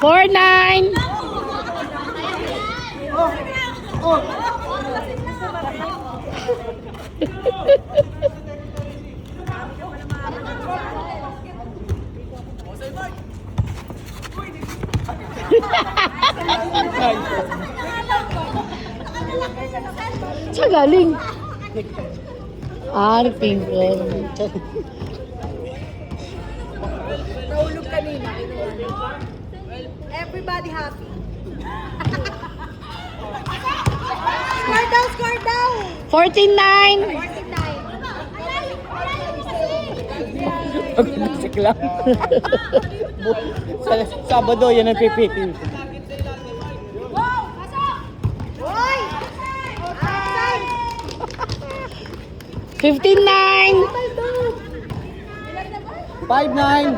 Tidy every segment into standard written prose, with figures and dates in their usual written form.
4-9. Sa galing. Nagpingpong. Nahulog kanina. Everybody happy. Score down! 14-9. 49. Pag-music lang. Sabado, yan ang pipitin. Hoy! 15-9. 5-9.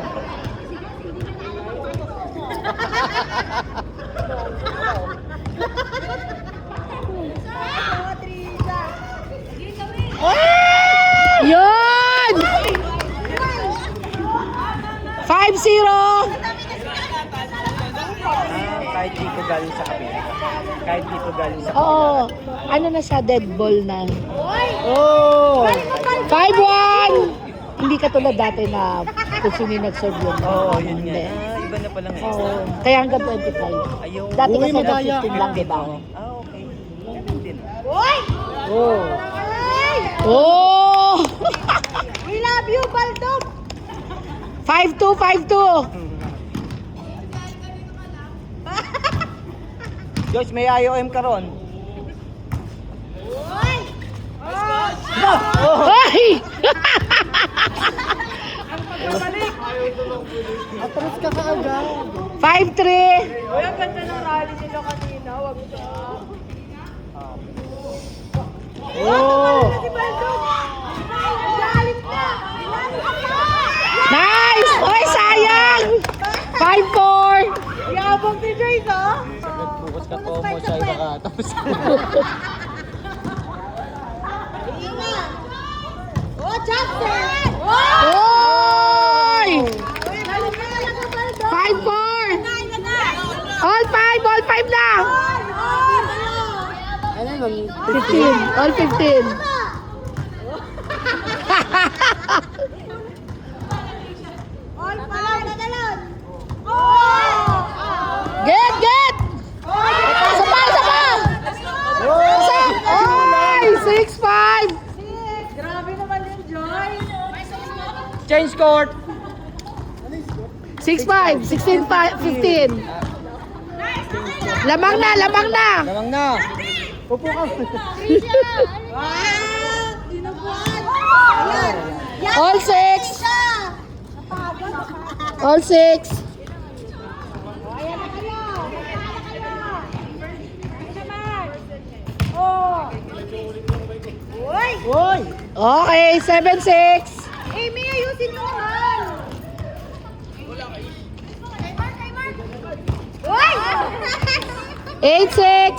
Yun! 5-0. Kahit dito galing sa kapila. Kahit dito galing sa Oo. Ano na siya? Dead ball na. Oh! 5-1. Hindi katulad dati na kung sino nag-serve yun. Oo, yun nga. Hindi. Iba na pala ngayon. Oo. Kaya hanggang 25. Ayaw. Dati Uy, kasi madaya. 15 lang, di ba? Okay. Ganun din. Hoy! Oh. Oh! We love you, Baldog! 5-2, 5-2. Josh, may IOM ka ron. Hoy! Ay! Atras ka kaagad. 5-3. Hoy, ang ganda ng rally nila kanina. Wag siya. Oh! Si Baldog! Galit na! Nice! Oy, sayang! 5-4. Yabang ni Joyce, ha? Bukas ka po mo siya iba ka. Tapos Oh, Justin! Oy! Galit na talaga, Baldog! 5-4. All 5 na! ano nun? 15. All 15. All five! Nadalon! Oh! Get! Isa pa! Oy! 6-5. Grabe naman yung Joyce! Change court! 6-5. 16-15. Lamang na! Lamang na! Upo ka. Wow! Dinubuan! Ayan! Yan! All 6. All 6. Ayan na kayo! Naman! Oh! Uy! Uy! Okay, 7-6. Amy, ayusin mo naman! Uy! 8-6.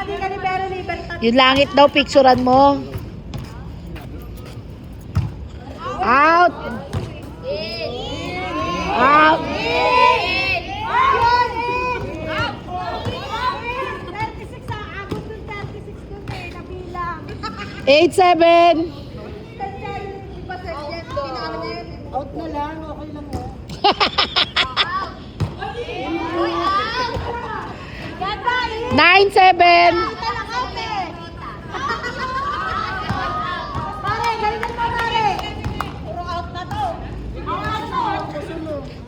Di ka ni Pero Libertad. Yung langit daw, picturean mo. Out. Out. 36 ang abot ng 36 dun eh, nabilang. 8-7. Out na lang, okay lang mo. Ganda eh! 9-7. Out eh! Pare, galingan mo pare! Puro out na to. Out na.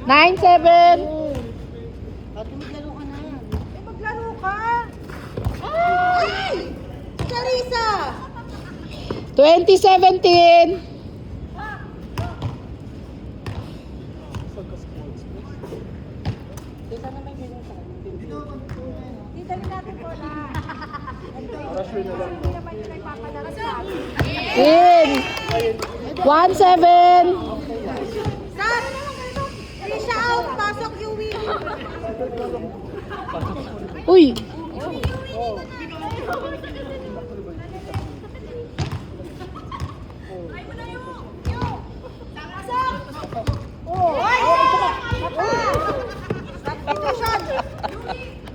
9-7. Maglaro ka na. Maglaro ka. Ay! Clarissa! 20-17. Dito rin natin po na. Hindi naman yung nagpapalaro sa amin. In. 1-7. Sir! Trisha out, pasok Yui. Uy.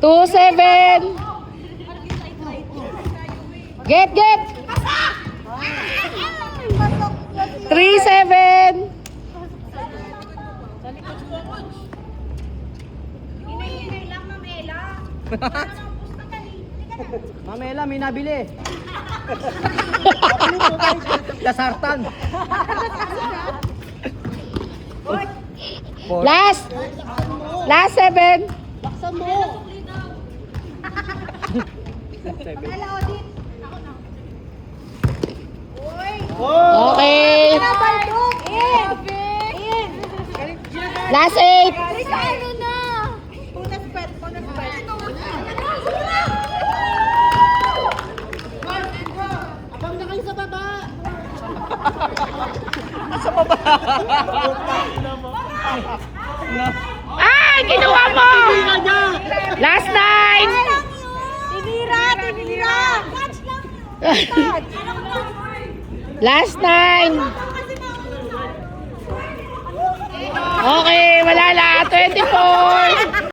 2-7. Get! 3-7. Hinay-hinay lang, Mamela. Mamela, may nabili. Lasartan. Last 7. Mamela, Odin. Ako na. Uy! Okay. Baldog! In! Last 8. Ano na? Punas pet. Abang na kayo sa baba. Ay, ginawa mo! Last 9. Tinira! Catch lang! Catch! Last 9. Okay, wala na. 24.